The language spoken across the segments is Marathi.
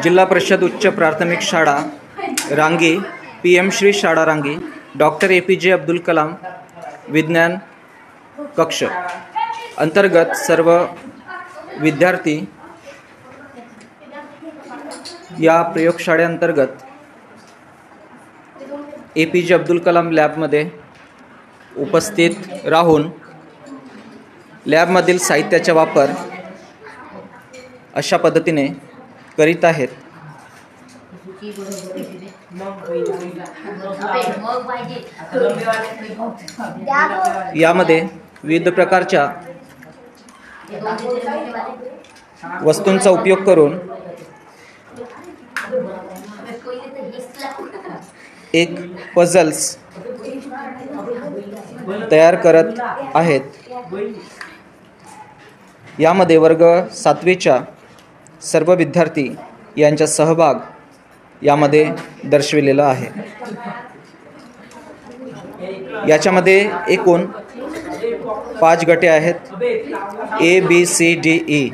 जिल्हा परिषद उच्च प्राथमिक शाळा रांगी, PM श्री शाळा रांगी, डॉक्टर APJ अब्दुल कलाम विज्ञान कक्ष अंतर्गत सर्व विद्यार्थी या प्रयोगशाळेअंतर्गत APJ अब्दुल कलाम लॅबमध्ये उपस्थित राहून लॅबमधील साहित्याचा वापर अशा पद्धतीने करीत आहेत। यामध्ये विविध प्रकारच्या वस्तूंचा उपयोग करून एक पझल्स तयार करत आहेत। यामध्ये वर्ग 7वीच्या सर्व विद्यार्थी यांचा सहभाग यामध्ये दर्शविलेला आहे। याच्यामध्ये एकूण 5 गटे आहेत, A B C D E।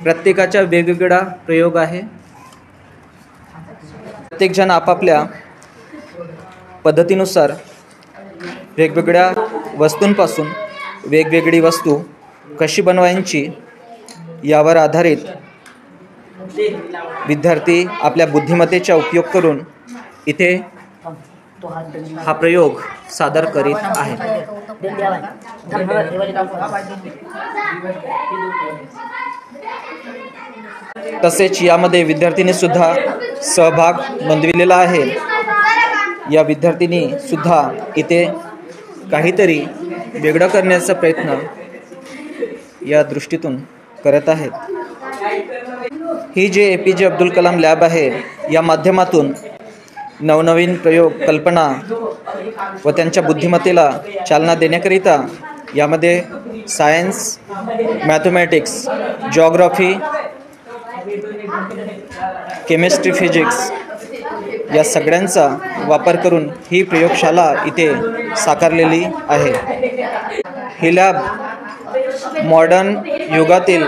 प्रत्येकाचा वेगवेगळा प्रयोग आहे। प्रत्येक जण आपापल्या पद्धतीनुसार वेगवेगळ्या वस्तूंपासून वेगवेगळी वस्तू कशी बनवायची यावर आधारित विद्यार्थी आपल्या बुद्धिमत्तेचा उपयोग करून इथे हा प्रयोग सादर करीत आहेत। तसेच यामध्ये विद्यार्थ्यांनी सुद्धा सहभाग नोंदविलेला आहे। या विद्यार्थ्यांनी सुद्धा इथे काहीतरी वेगळं करण्याचा प्रयत्न या दृष्टीतून करत आहेत। ही जे APJ अब्दुल कलाम लॅब आहे, या माध्यमातून नवनवीन प्रयोग, कल्पना व त्यांच्या बुद्धिमत्तेला चालना देण्याकरिता यामध्ये science, mathematics, geography, chemistry, physics या सगळ्यांचा वापर करून ही प्रयोगशाळा इथे साकारलेली आहे। ही लॅब मॉडर्न युगातील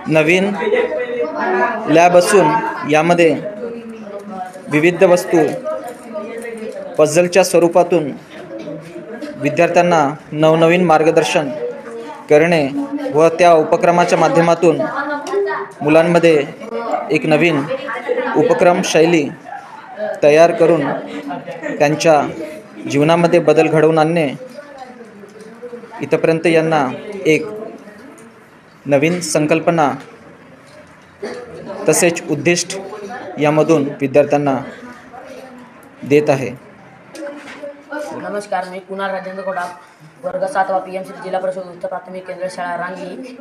नवीन लॅब असून यामध्ये विविध वस्तू पझलच्या स्वरूपातून विद्यार्थ्यांना नवनवीन मार्गदर्शन करणे व त्या उपक्रमाच्या माध्यमातून मुलांमध्ये एक नवीन उपक्रम शैली तयार करून त्यांच्या जीवनामध्ये बदल घडवून आणणे, इथपर्यंत यांना एक नवीन संकल्पना तसेच उद्दिष्ट यामधून विद्यार्थ्यांना देत आहे। नमस्कार, मी कुणाल राजेंद्र कोडा, वर्ग 7वा PM श्री जिल्हा परिषद उच्च प्राथमिक केंद्र शाळा रांगी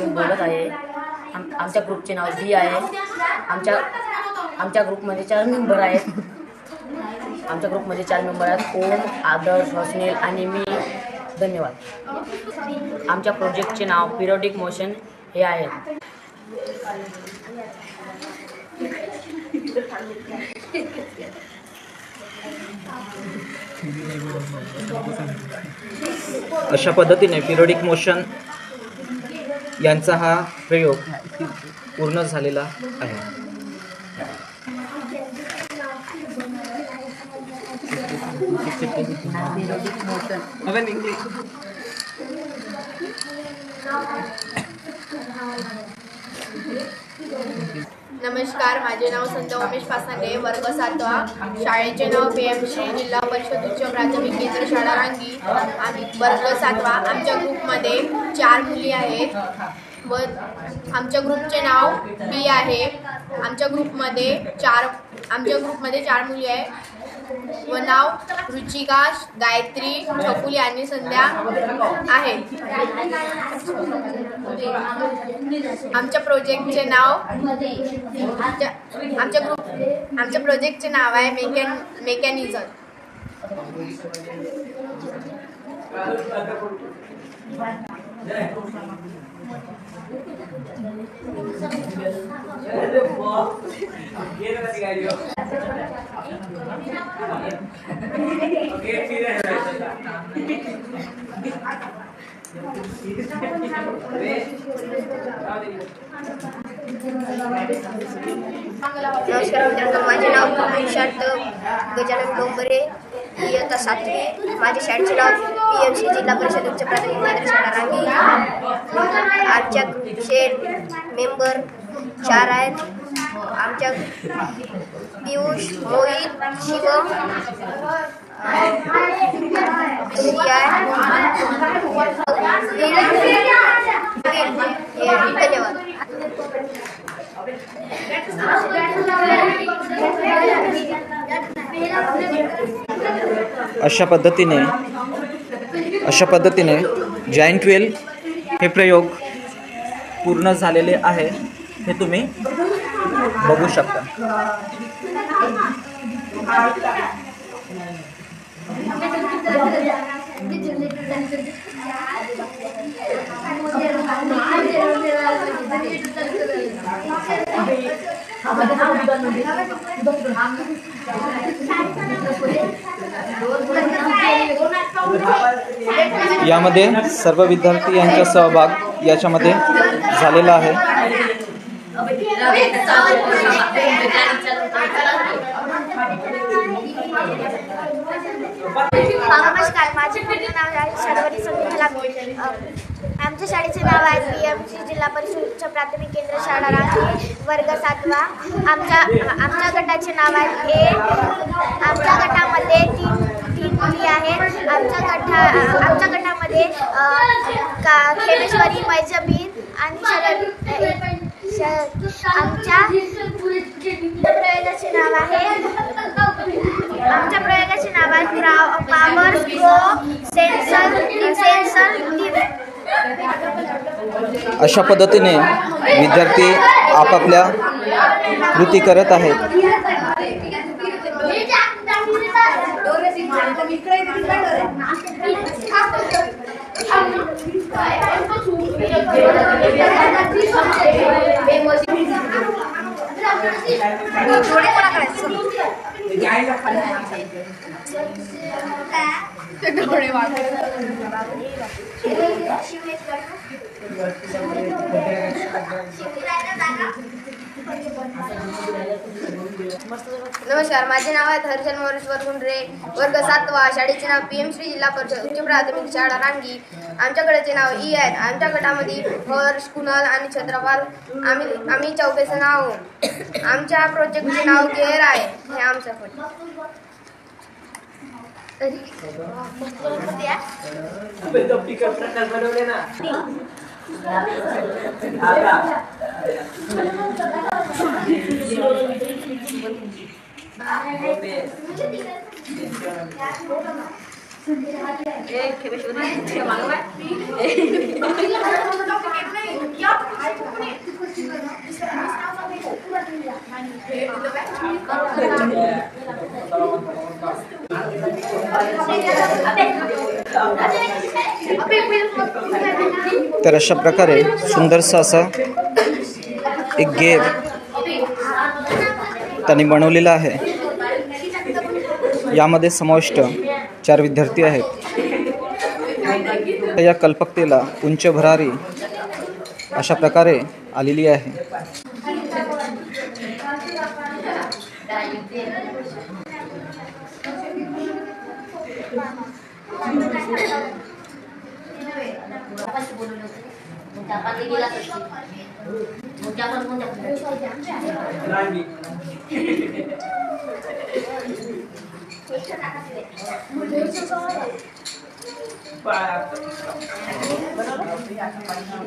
बोलत आहे। आमच्या ग्रुपचे नाव B आहे। आमच्या ग्रुपमध्ये 4 मेंबर आहेत। ओम, आदर्श, हसनेल आणि मी। धन्यवाद। आमच्या प्रोजेक्टचे नाव पिरियोडिक मोशन हे आहे। अशा पद्धतीने पिरियोडिक मोशन यांचा हा प्रयोग पूर्ण झालेला आहे। नमस्कार, माझे नाव संत उमेश पासांडे, वर्ग 7वा, शाळेचे नाव PM श्री जिल्हा परिषद उच्च प्राथमिक केंद्र शाळा रांगी। आम्ही वर्ग 7वा, आमच्या ग्रुपमध्ये 4 मुली आहेत व आमच्या ग्रुपचे नाव B आहे। आमच्या ग्रुपमध्ये 4 मुली आहेत व नाव रुचिका, गायत्री, छकुली आणि संध्या आहेत। आमच्या प्रोजेक्टचे नाव आहे मेकॅनिझम। नमस्कार मित्रांनो, माझे नाव शांत गजानन डोंबरे, इयत्ता 7वी. माझ्या शाळेचे नाव PMC जिल्हा परिषद उच्च प्राथमिक केंद्र शाळा रांगी. आमच्या ग्रुपचे मेंबर 4 आहेत. आमच्या पियुष, मोहित, शिवम, धन्यवाद. अशा पद्धतीने जॉइंट वेल हे प्रयोग पूर्ण झालेले आहे, हे तुम्ही बघू शकता. यामध्ये सर्व विद्यार्थी यांचा सहभाग याच्यामध्ये झालेला आहे. नमस्कार, माझे पूर्ण नाव आहे शर्वरी संगीत. आमच्या शाळेचे नाव आहे PMC जिल्हा परिषद उच्च प्राथमिक केंद्र शाळा रांगी, वर्ग 7वा. आमच्या गटाचे नाव आहे A. आमच्या गटामध्ये तीन मुली आहेत. आमच्या गटामध्ये खेमेश्वरी, मैजबीर आणि आमच्या प्रयोगाचे नाव आहे पॉवर ग्रो सेन्सर. अशा पद्धतीने विद्यार्थी आपापल्या कृती करत आहेत. नमस्कार, माझे नाव आहे हर्षल मोरेश्वर गुंडरे, वर्ग 7वा. शाळेचे नाव PMC जिल्हा परिषद उच्च प्राथमिक शाळा रांगी. आमच्या गटाचे नाव E आहे. आमच्या गटामध्ये हर्ष, कुणाल आणि छत्रपाल आम्ही चौघेचं नाव. आमच्या प्रोजेक्टचे नाव केअर आहे. हे आमचं तर अशा प्रकारे सुंदरसा असा एक गेम त्यांनी बनवलेला आहे. यामध्ये समाविष्ट 4 विद्यार्थी आहेत. या कल्पकतेला उंच भरारी अशा प्रकारे आलेली आहे.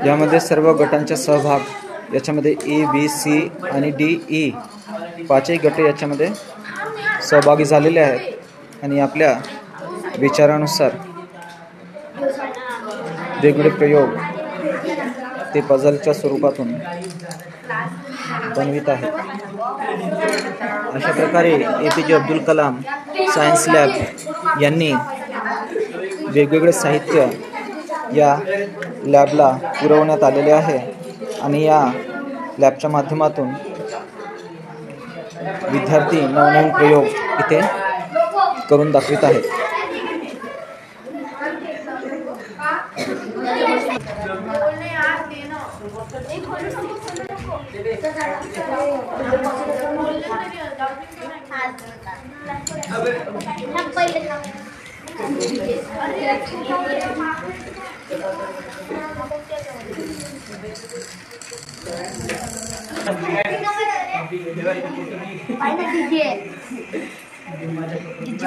यामध्ये सर्व गटांचा सहभाग याच्यामध्ये A, B, C आणि D, E 5ही गटे याच्यामध्ये सहभागी झालेले आहेत आणि आपल्या विचारानुसार वेगवेगळे प्रयोग ते पझलच्या स्वरूपातून बनवित आहेत. अशा प्रकारे APJ Abdul Kalam science lab यांनी वेगवेगळे साहित्य या लॅबला पुरवण्यात आलेले आहे आणि या लॅबच्या माध्यमातून विद्यार्थी नवनवीन प्रयोग इथे करून दाखवित आहेत.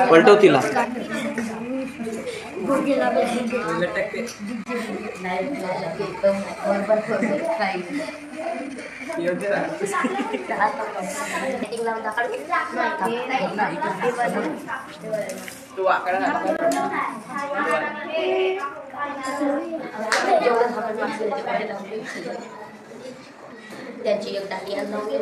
पलटव तिला. त्याची एक टाकी आणून घे.